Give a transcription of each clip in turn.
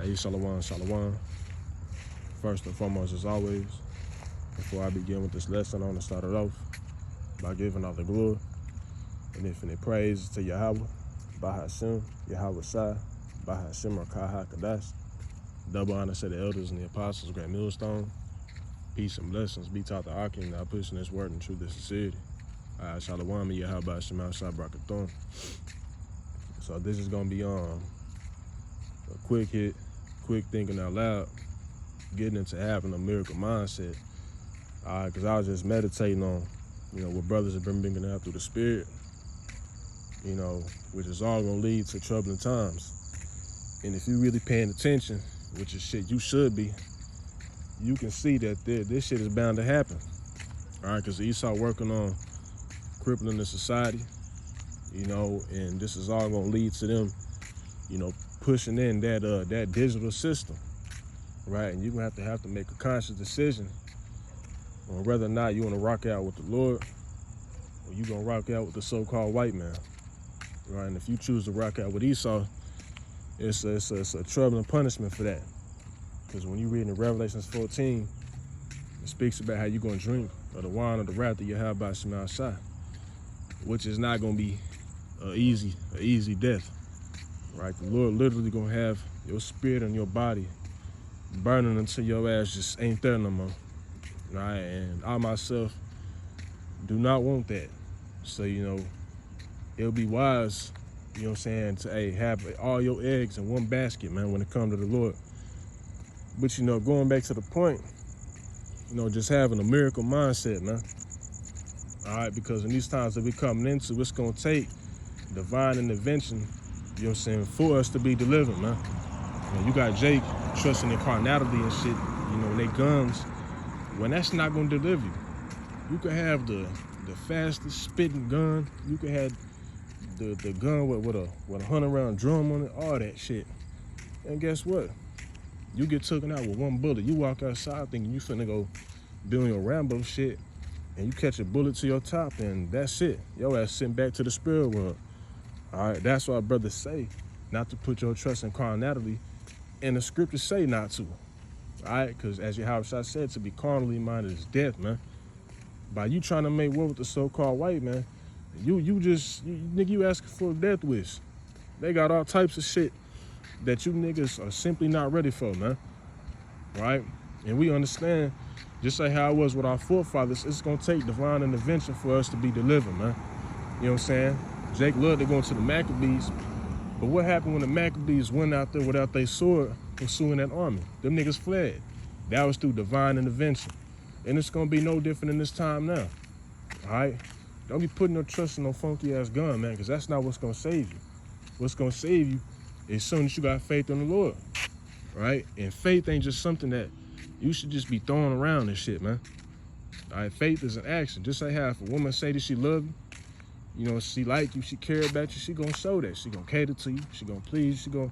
Hey, Shalom, Shalom. First and foremost, as always, before I begin with this lesson, I want to start it off by giving all the glory and infinite praise to Yahweh, Bahashem, Yahweh Shai, Bahashem, Rakah HaKadash. Double honor to the elders and the apostles, Grand Millstone. Peace and blessings be taught the Akim, now pushing this word in truth and sincerity. Shalom, Yahweh Shema Shai Brakathon. So this is going to be a quick hit, quick thinking out loud, getting into having a miracle mindset. Because I was just meditating on, what brothers have been bringing out through the spirit, which is all going to lead to troubling times. And if you're really paying attention, which is shit you should be, you can see that this shit is bound to happen. All right, because Esau working on crippling the society, and this is all going to lead to them, pushing in that digital system, right? And you're going to have to make a conscious decision on whether or not you want to rock out with the Lord or you going to rock out with the so-called white man, right? And if you choose to rock out with Esau, it's a troubling punishment for that. Because when you read in Revelations 14, it speaks about how you're going to drink of the wine of the wrath of Yahweh Shema Shai, which is not going to be an easy death, right? The Lord literally going to have your spirit and your body burning until your ass just ain't there no more, right? And I myself do not want that. So, it'll be wise, to have all your eggs in one basket, man, when it comes to the Lord. But, going back to the point, just having a miracle mindset, man. All right, because in these times that we're coming into, it's going to take divine intervention, for us to be delivered, man. You got Jake trusting in carnality and shit, they guns. When that's not going to deliver you. You could have the fastest spitting gun. You could have the gun with a 100-round drum on it, all that shit. And guess what? You get taken out with one bullet. You walk outside thinking you finna go doing your Rambo shit, and you catch a bullet to your top, and that's it. Your ass sent back to the spirit world. All right, that's why brothers say not to put your trust in carnality, and the scriptures say not to. All right, because as Yahweh said, to be carnally minded is death, man. By you trying to make war with the so-called white man, you asking for a death wish. They got all types of shit that you niggas are simply not ready for, man. Right? And we understand, just like how it was with our forefathers, it's gonna take divine intervention for us to be delivered, man. You know what I'm saying? Jake loved to go to the Maccabees, but what happened when the Maccabees went out there without their sword pursuing that army? Them niggas fled. That was through divine intervention. And it's gonna be no different in this time now. All right? Don't be putting no trust in no funky ass gun, man, because that's not what's gonna save you. What's gonna save you is as soon as you got faith in the Lord, right? And faith ain't just something that you should just be throwing around and shit, man. All right, faith is an action. Just like how if a woman say that she love you, she like you, she care about you, she gonna show that. She gonna cater to you, she gonna please, she gonna,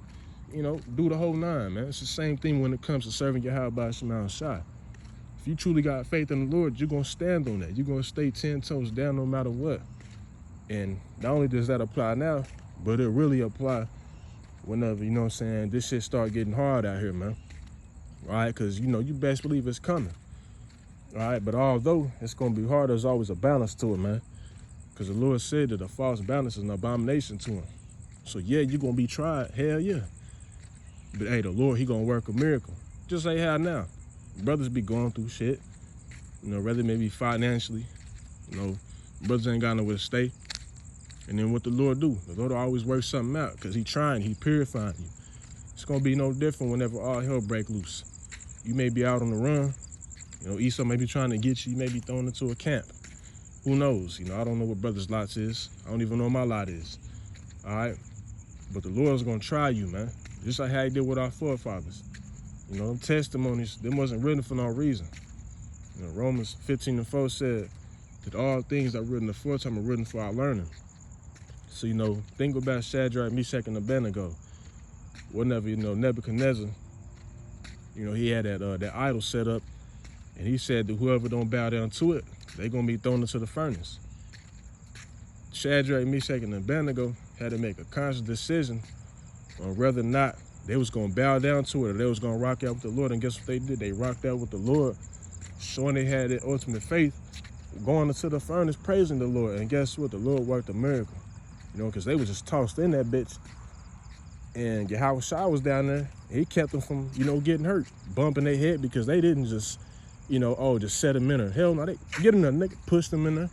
do the whole nine, man. It's the same thing when it comes to serving Yahweh Shema Shai. If you truly got faith in the Lord, you're gonna stand on that. You're gonna stay 10 toes down no matter what. And not only does that apply now, but it really apply whenever, this shit start getting hard out here, man. All right, because, you best believe it's coming. All right, but although it's going to be hard, there's always a balance to it, man. Because the Lord said that a false balance is an abomination to him. So, yeah, you're going to be tried. Hell yeah. But, hey, the Lord, he going to work a miracle. Just like how now. Brothers be going through shit. Whether maybe financially. Brothers ain't got nowhere to stay. And then what the Lord do? The Lord always works something out because he purifying you. It's going to be no different whenever all hell break loose. You may be out on the run. Esau may be trying to get you. You may be thrown into a camp. Who knows? I don't know what brother's lot is. I don't even know what my lot is. All right? But the Lord's going to try you, man. Just like how he did with our forefathers. Them testimonies, them wasn't written for no reason. Romans 15:4 said that all things that were written aforetime are written for our learning. So, think about Shadrach, Meshach, and Abednego. Whenever, Nebuchadnezzar, he had that idol set up, and he said that whoever don't bow down to it, they're going to be thrown into the furnace. Shadrach, Meshach, and Abednego had to make a conscious decision on whether or not they was gonna bow down to it, or they was gonna rock out with the Lord. And guess what they did? They rocked out with the Lord, showing they had that ultimate faith, going into the furnace, praising the Lord. And guess what? The Lord worked a miracle, you know, because they was just tossed in that bitch. And Yahweh Shai was down there. He kept them from, you know, getting hurt, bumping their head, because they didn't just, you know, oh, just set them in there. Hell no, they get in there, nigga, pushed them in there.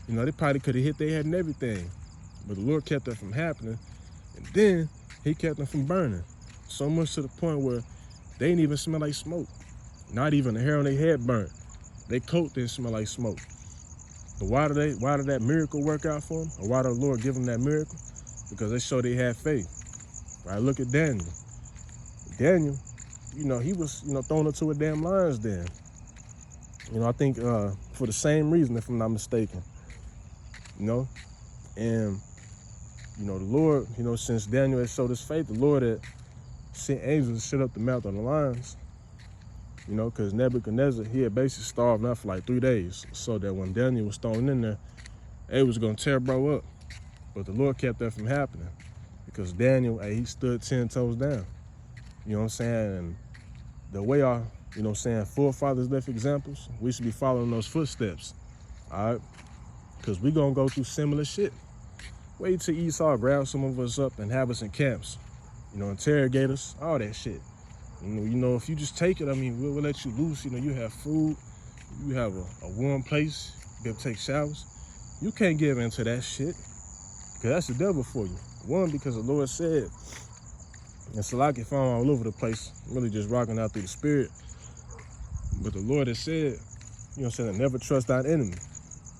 You know, they probably could have hit their head and everything. But the Lord kept that from happening. And then he kept them from burning. So much to the point where they didn't even smell like smoke. Not even the hair on their head burnt. Their coat didn't smell like smoke. But why did that miracle work out for them? Or why did the Lord give them that miracle? Because they showed they had faith. Right? Look at Daniel. Daniel, you know, he was, you know, thrown into a damn lion's den. You know, I think for the same reason, if I'm not mistaken. You know? And, you know, the Lord, you know, since Daniel had showed his faith, the Lord had sent angels to shut up the mouth of the lions. You know, because Nebuchadnezzar, he had basically starved out for like 3 days. So that when Daniel was thrown in there, it was going to tear bro up. But the Lord kept that from happening. Because Daniel, he stood 10 toes down. You know what I'm saying? And the way our, you know what I'm saying, forefathers left examples, we should be following those footsteps. All right? Because we going to go through similar shit. Wait till Esau grab some of us up and have us in camps. You know, interrogate us, all that shit. You know, if you just take it, I mean, we'll let you loose. You know, you have food, you have a warm place, you be able to take showers. You can't give into that shit, because that's the devil for you. One, because the Lord said, and Salaki found all over the place, really just rocking out through the spirit. But the Lord has said, you know what I'm saying, never trust thy enemy.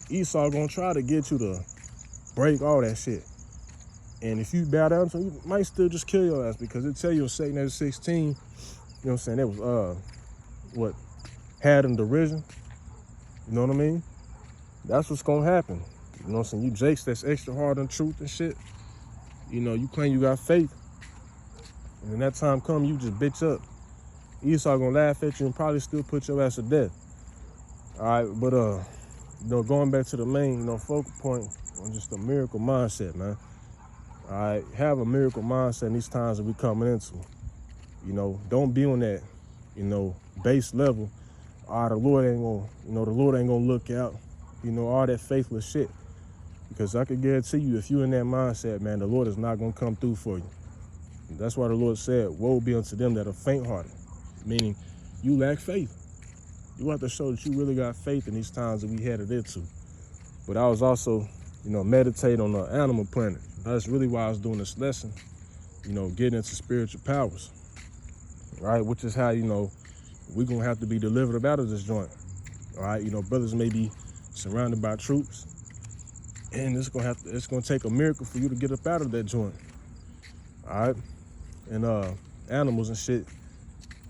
Esau gonna try to get you to break all that shit. And if you bow down to him, you might still just kill your ass, because it tell you in 2 Kings 16, you know what I'm saying, that was, had in derision. You know what I mean? That's what's gonna happen. You know what I'm saying? You jakes that's extra hard on truth and shit. You know, you claim you got faith. And when that time come, you just bitch up. Esau gonna laugh at you and probably still put your ass to death. All right, but, you know, going back to the main, you know, focal point on just a miracle mindset, man. All right, have a miracle mindset in these times that we coming into. You know, don't be on that, you know, base level. The Lord ain't gonna, you know, the Lord ain't gonna look out. You know, all that faithless shit. Because I can guarantee you, if you in that mindset, man, the Lord is not gonna come through for you. And that's why the Lord said, woe be unto them that are faint-hearted. Meaning, you lack faith. You have to show that you really got faith in these times that we headed into. But I was also, you know, meditate on the animal planet. That's really why I was doing this lesson, you know, getting into spiritual powers, right? Which is how, you know, we're going to have to be delivered out of this joint, all right? You know, brothers may be surrounded by troops, and it's going to take a miracle for you to get up out of that joint, all right? And animals and shit,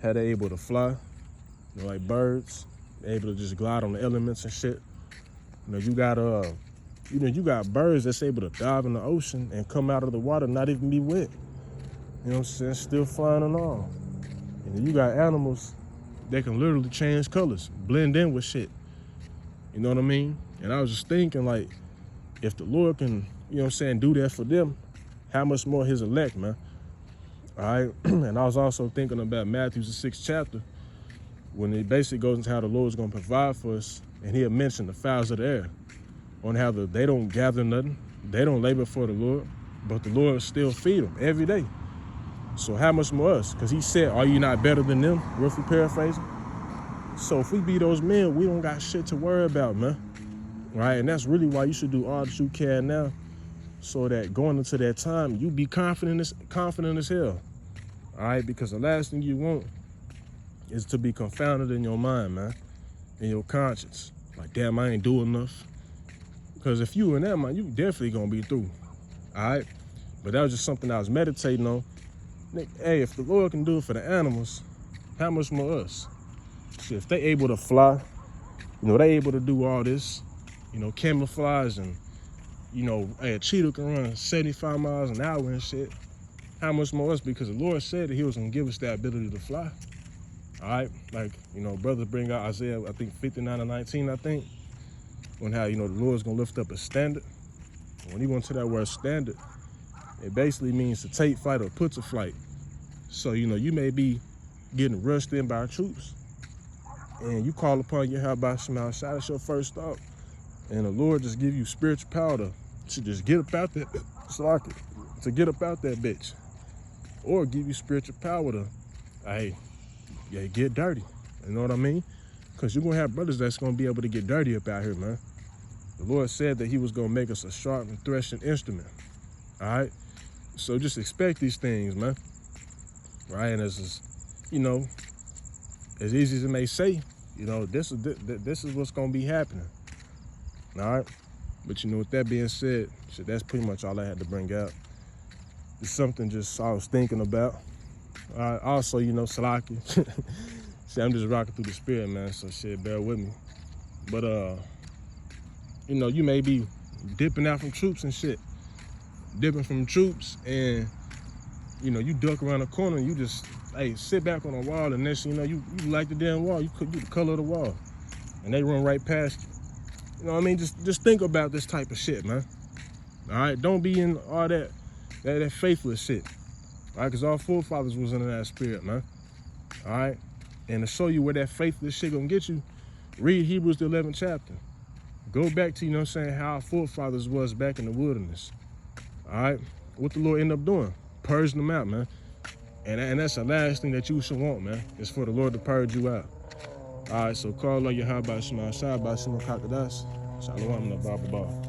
how they able to fly, you know, like birds, they're able to just glide on the elements and shit. You know, you got birds that's able to dive in the ocean and come out of the water, not even be wet. You know what I'm saying? Still flying and all. And then you got animals that can literally change colors, blend in with shit. You know what I mean? And I was just thinking, like, if the Lord can, you know what I'm saying, do that for them, how much more his elect, man? All right? And I was also thinking about Matthew, the 6th chapter, when it basically goes into how the Lord's going to provide for us, and he'll mention the fowls of the air, on how they don't gather nothing, they don't labor for the Lord, but the Lord still feed them every day. So how much more us? Because he said, are you not better than them? Roughly paraphrasing. So if we be those men, we don't got shit to worry about, man. Right? And that's really why you should do all that you can now, so that going into that time, you be confident as hell. All right? Because the last thing you want is to be confounded in your mind, man, in your conscience. Like, damn, I ain't doing enough. Because if you in that mind, you definitely gonna be through. All right? But that was just something I was meditating on. Hey, if the Lord can do it for the animals, how much more us? Shit, if they able to fly, you know, they able to do all this, you know, camouflage, and, you know, hey, a cheetah can run 75 miles an hour and shit. How much more us? Because the Lord said that he was gonna give us that ability to fly. All right? Like, you know, brothers bring out Isaiah, I think 59:19, I think, on how, you know, the Lord's gonna lift up a standard. When he went to that word standard, it basically means to take flight or put to flight. So, you know, you may be getting rushed in by troops, and you call upon Yahweh Shema Shai, that's your first thought. And the Lord just give you spiritual power to just get up out that, to get up out that bitch. Or give you spiritual power to, hey, yeah, get dirty. You know what I mean? Because you're going to have brothers that's going to be able to get dirty up out here, man. The Lord said that he was going to make us a sharp and threshing instrument. All right? So just expect these things, man. Right? And as you know, as easy as it may say, you know, this is what's going to be happening. All right? But, you know, with that being said, shit, that's pretty much all I had to bring out. It's something just I was thinking about. Also, you know, Salaki. See, I'm just rocking through the spirit, man, so shit, bear with me. But, you know, you may be dipping out from troops and shit. Dipping from troops, and, you know, you duck around the corner and you just, hey, sit back on the wall, and next thing you know, you like the damn wall. You the color of the wall. And they run right past you. You know what I mean? Just think about this type of shit, man. All right? Don't be in all that faithless shit. All right? Because our forefathers was in that spirit, man. All right? And to show you where that faithless shit gonna get you, read Hebrews the 11th chapter. Go back to, you know what I'm saying, how our forefathers was back in the wilderness. All right? What the Lord ended up doing? Purging them out, man. And that's the last thing that you should want, man, is for the Lord to purge you out. All right, so call on Yahweh Shema Shai, Shema Kakadas. Shalom, Baba.